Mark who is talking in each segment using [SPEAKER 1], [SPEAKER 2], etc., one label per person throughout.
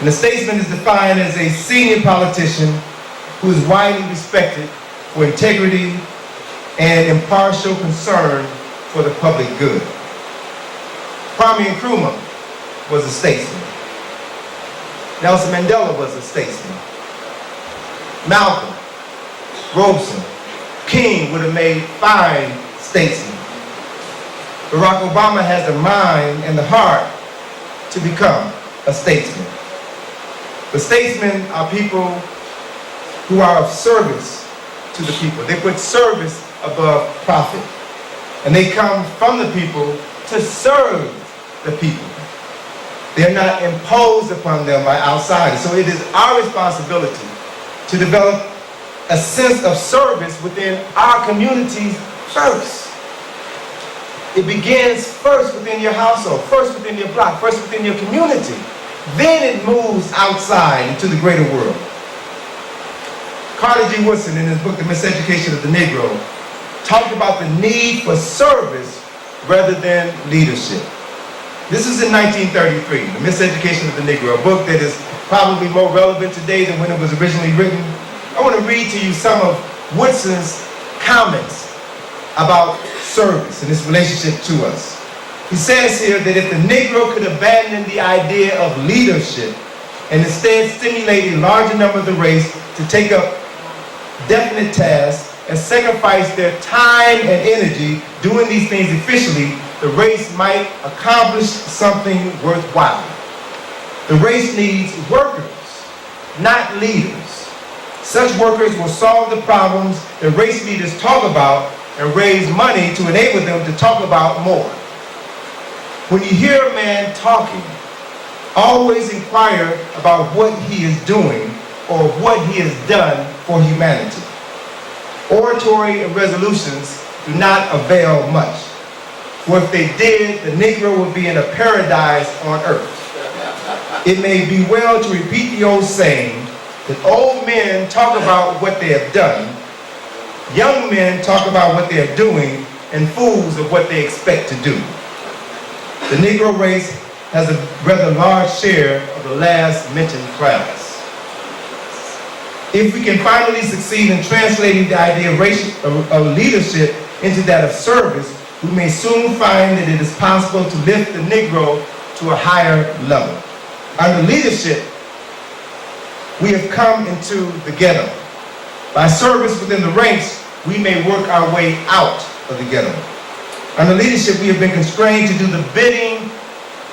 [SPEAKER 1] And a statesman is defined as a senior politician who is widely respected for integrity and impartial concern for the public good. Kwame Nkrumah was a statesman. Nelson Mandela was a statesman. Malcolm, Robeson, King would have made fine statesmen. Barack Obama has the mind and the heart to become a statesman. But statesmen are people who are of service to the people. They put service above profit. And they come from the people to serve the people. They're not imposed upon them by outsiders. So it is our responsibility to develop a sense of service within our communities first. It begins first within your household, first within your block, first within your community. Then it moves outside into the greater world. Carter G. Woodson, in his book, The Miseducation of the Negro, talked about the need for service rather than leadership. This is in 1933, The Miseducation of the Negro, a book that is probably more relevant today than when it was originally written. I want to read to you some of Woodson's comments about service and its relationship to us. He says here that if the Negro could abandon the idea of leadership and instead stimulate a larger number of the race to take up definite tasks and sacrifice their time and energy doing these things efficiently, the race might accomplish something worthwhile. The race needs workers, not leaders. Such workers will solve the problems that race leaders talk about and raise money to enable them to talk about more. When you hear a man talking, always inquire about what he is doing or what he has done for humanity. Oratory and resolutions do not avail much. For if they did, the Negro would be in a paradise on earth. It may be well to repeat the old saying that old men talk about what they have done, young men talk about what they are doing, and fools of what they expect to do. The Negro race has a rather large share of the last mentioned class. If we can finally succeed in translating the idea of leadership into that of service, we may soon find that it is possible to lift the Negro to a higher level. Under leadership, we have come into the ghetto. By service within the ranks, we may work our way out of the ghetto. Under leadership, we have been constrained to do the bidding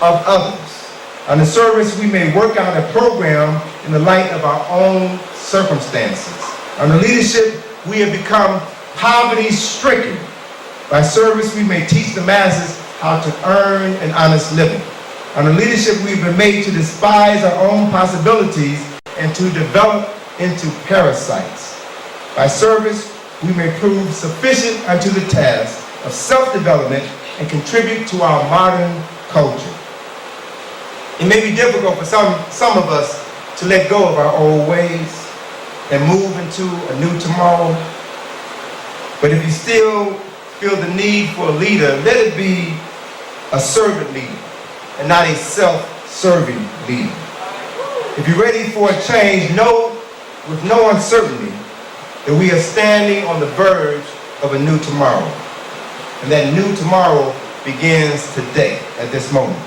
[SPEAKER 1] of others. Under service, we may work out a program in the light of our own circumstances. Under leadership, we have become poverty-stricken. By service, we may teach the masses how to earn an honest living. Under leadership, we've been made to despise our own possibilities and to develop into parasites. By service, we may prove sufficient unto the task of self-development and contribute to our modern culture. It may be difficult for some of us to let go of our old ways and move into a new tomorrow. But if you still feel the need for a leader, let it be a servant leader and not a self-serving leader. If you're ready for a change, know with no uncertainty that we are standing on the verge of a new tomorrow. And that new tomorrow begins today, at this moment.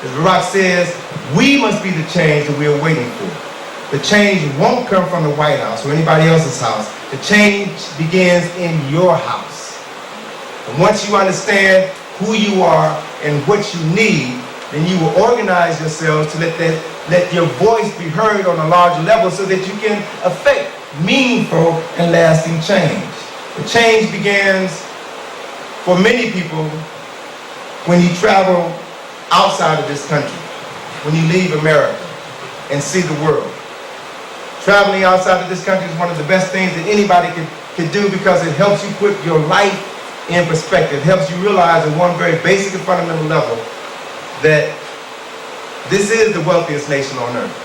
[SPEAKER 1] As Barack says, we must be the change that we are waiting for. The change won't come from the White House or anybody else's house. The change begins in your house. And once you understand who you are and what you need, then you will organize yourselves to let your voice be heard on a larger level so that you can affect meaningful and lasting change. The change begins for many people when you travel outside of this country, when you leave America and see the world. Traveling outside of this country is one of the best things that anybody can do because it helps you put your life in perspective. It helps you realize at one very basic and fundamental level that this is the wealthiest nation on earth.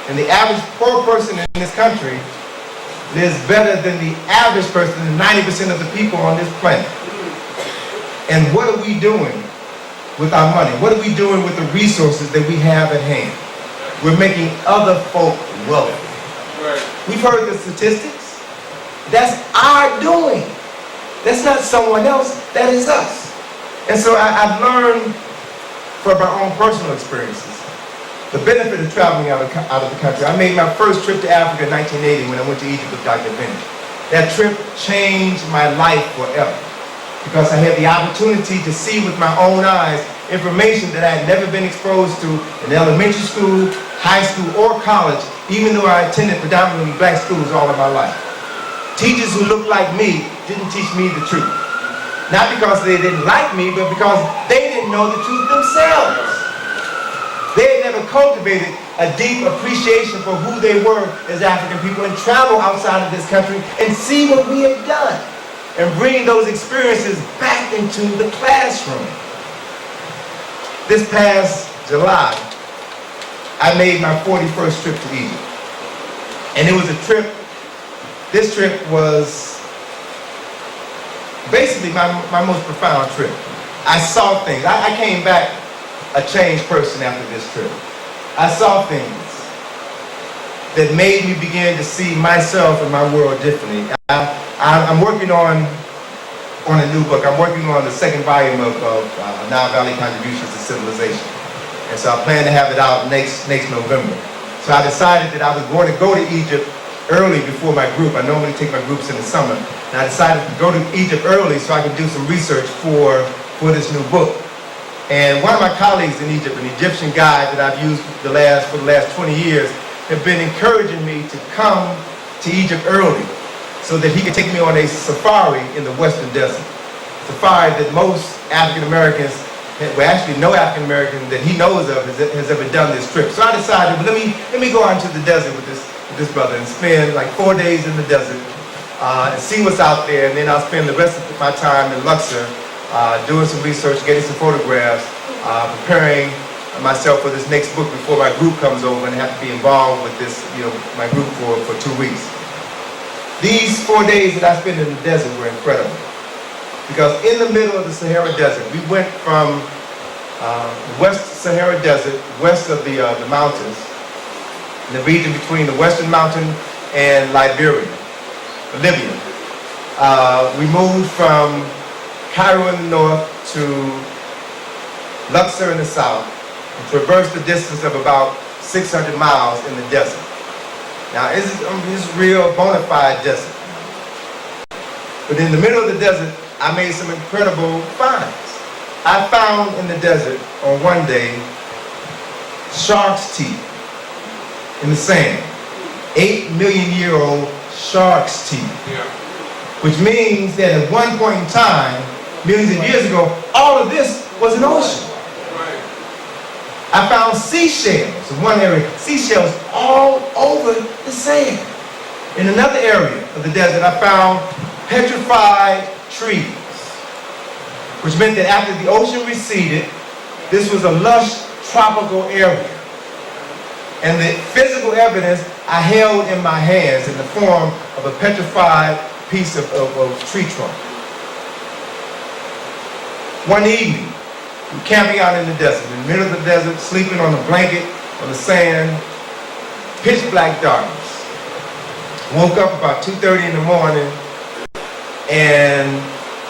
[SPEAKER 1] And the average poor person in this country lives better than the average person, than 90% of the people on this planet. And what are we doing with our money? What are we doing with the resources that we have at hand? we're making other folk wealthy. We've heard the statistics. That's our doing. That's not someone else, that is us. And so I've learned from my own personal experiences the benefit of traveling out of the country. I made my first trip to Africa in 1980 when I went to Egypt with Dr. Vinny. That trip changed my life forever because I had the opportunity to see with my own eyes information that I had never been exposed to in elementary school, high school, or college, even though I attended predominantly black schools all of my life. Teachers who looked like me didn't teach me the truth. Not because they didn't like me, but because they didn't know the truth themselves. They had never cultivated a deep appreciation for who they were as African people and travel outside of this country and see what we had done and bring those experiences back into the classroom. This past July, I made my 41st trip to Egypt. And it was a trip, this trip was basically my most profound trip. I saw things. I came back a changed person after this trip. I saw things that made me begin to see myself and my world differently. I'm working on a new book. I'm working on the second volume of Nile Valley Contributions to Civilization. And so I plan to have it out next November. So I decided that I was going to go to Egypt early before my group. I normally take my groups in the summer. And I decided to go to Egypt early so I could do some research for this new book. And one of my colleagues in Egypt, an Egyptian guide that I've used for the last 20 years, have been encouraging me to come to Egypt early so that he could take me on a safari in the Western Desert. Safari that most African Americans, well actually no African American that he knows of has ever done this trip. So I decided, well, let me go out into the desert with this brother and spend like 4 days in the desert and see what's out there, and then I'll spend the rest of my time in Luxor doing some research, getting some photographs, preparing myself for this next book before my group comes over and have to be involved with this, my group for 2 weeks. These 4 days that I spent in the desert were incredible because in the middle of the Sahara Desert, we went from the West Sahara Desert, west of the mountains, in the region between the Western Mountain and Libya. We moved from Cairo in the north to Luxor in the south and traversed the distance of about 600 miles in the desert. Now, this is real bona fide desert. But in the middle of the desert, I made some incredible finds. I found in the desert on one day shark's teeth in the sand. 8-million-year-old shark's teeth. Yeah. Which means that at one point in time, millions of years ago, all of this was an ocean. I found seashells in one area, seashells all over the sand. In another area of the desert, I found petrified trees, which meant that after the ocean receded, this was a lush tropical area. And the physical evidence I held in my hands in the form of a petrified piece of tree trunk. One evening, we were camping out in the desert, in the middle of the desert, sleeping on a blanket, on the sand, pitch black darkness. Woke up about 2:30 in the morning, and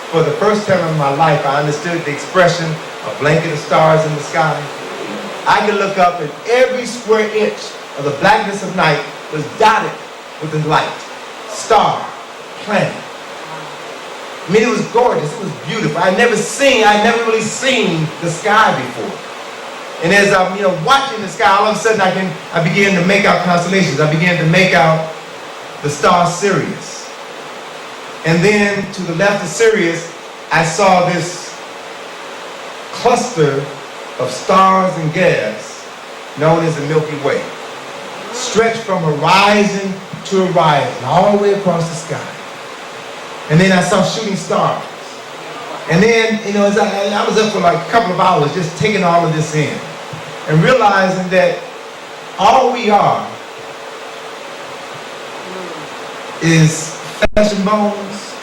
[SPEAKER 1] for the first time in my life, I understood the expression, a blanket of stars in the sky. I could look up and every square inch of the blackness of night was dotted with the light, star, planet. I mean, it was gorgeous, it was beautiful. I'd never really seen the sky before. And as I'm, watching the sky, all of a sudden I began to make out constellations. I began to make out the star Sirius. And then to the left of Sirius, I saw this cluster of stars and gas known as the Milky Way, stretched from horizon to horizon, all the way across the sky. And then I saw shooting stars. And then, as I was up for like a couple of hours just taking all of this in and realizing that all we are is flesh and bones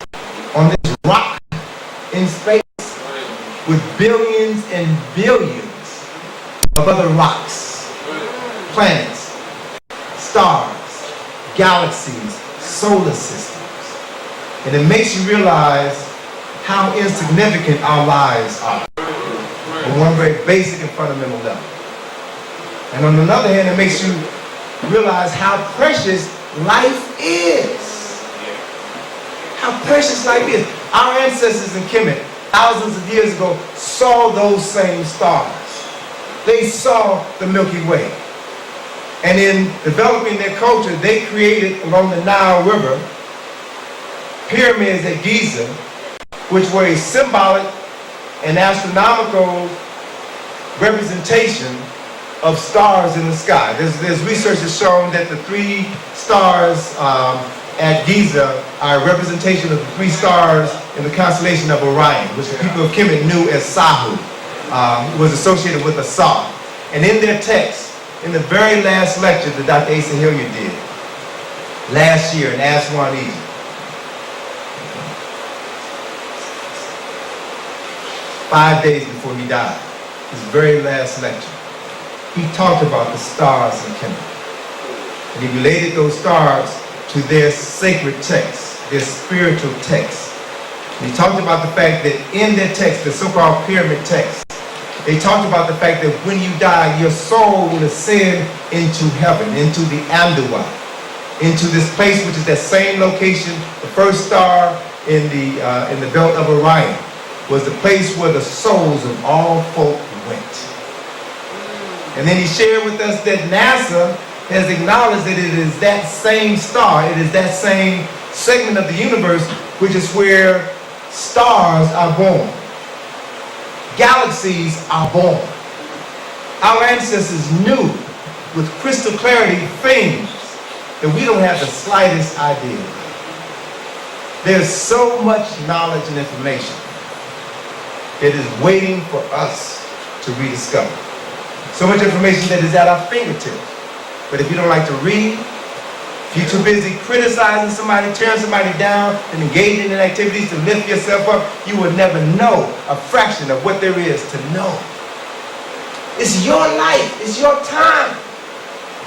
[SPEAKER 1] on this rock in space with billions and billions of other rocks planets, stars, galaxies, solar systems. And it makes you realize how insignificant our lives are on one very basic and fundamental level. And on the other hand, it makes you realize how precious life is. How precious life is. Our ancestors in Kemet, thousands of years ago, saw those same stars. They saw the Milky Way. And in developing their culture, they created along the Nile River pyramids at Giza, which were a symbolic and astronomical representation of stars in the sky. There's research that's shown that the 3 stars at Giza are a representation of the 3 stars in the constellation of Orion, which the people of Kemet knew as Sahu, was associated with Asar. And in their text, in the very last lecture that Dr. Asa Hilliard did last year in Aswan, Egypt, 5 days before he died, his very last lecture, he talked about the stars in Kemet. And he related those stars to their sacred texts, their spiritual texts. And he talked about the fact that in their text, the so-called pyramid texts, they talked about the fact that when you die, your soul will ascend into heaven, into the Amduwa, into this place which is that same location. The first star in the belt of Orion was the place where the souls of all folk went. And then he shared with us that NASA has acknowledged that it is that same star, it is that same segment of the universe which is where stars are born. Galaxies are born. Our ancestors knew with crystal clarity things that we don't have the slightest idea. There's so much knowledge and information that is waiting for us to rediscover. So much information that is at our fingertips. But if you don't like to read, if you're too busy criticizing somebody, tearing somebody down, and engaging in activities to lift yourself up, you will never know a fraction of what there is to know. It's your life. It's your time.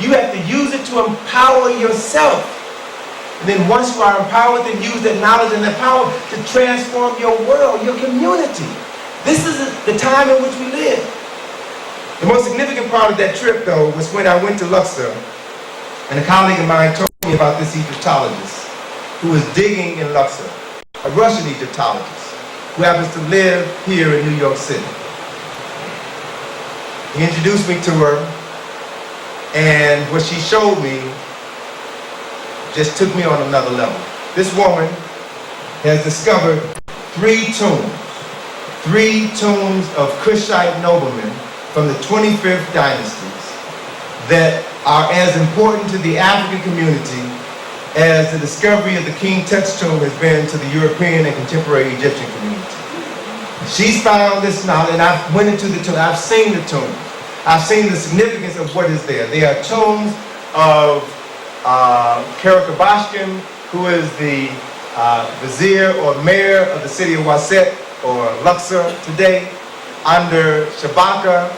[SPEAKER 1] You have to use it to empower yourself. And then once you are empowered, then use that knowledge and that power to transform your world, your community. This is the time in which we live. The most significant part of that trip, though, was when I went to Luxor, and a colleague of mine told me about this Egyptologist who was digging in Luxor, a Russian Egyptologist who happens to live here in New York City. He introduced me to her, and what she showed me just took me on another level. This woman has discovered 3 tombs of Kushite noblemen from the 25th dynasties that are as important to the African community as the discovery of the King Tut's tomb has been to the European and contemporary Egyptian community. She's found this knowledge, and I went into the tomb. I've seen the tomb. I've seen the significance of what is there. They are tombs of Karakabashkin, who is the vizier or mayor of the city of Waset, or Luxor today, under Shabaka,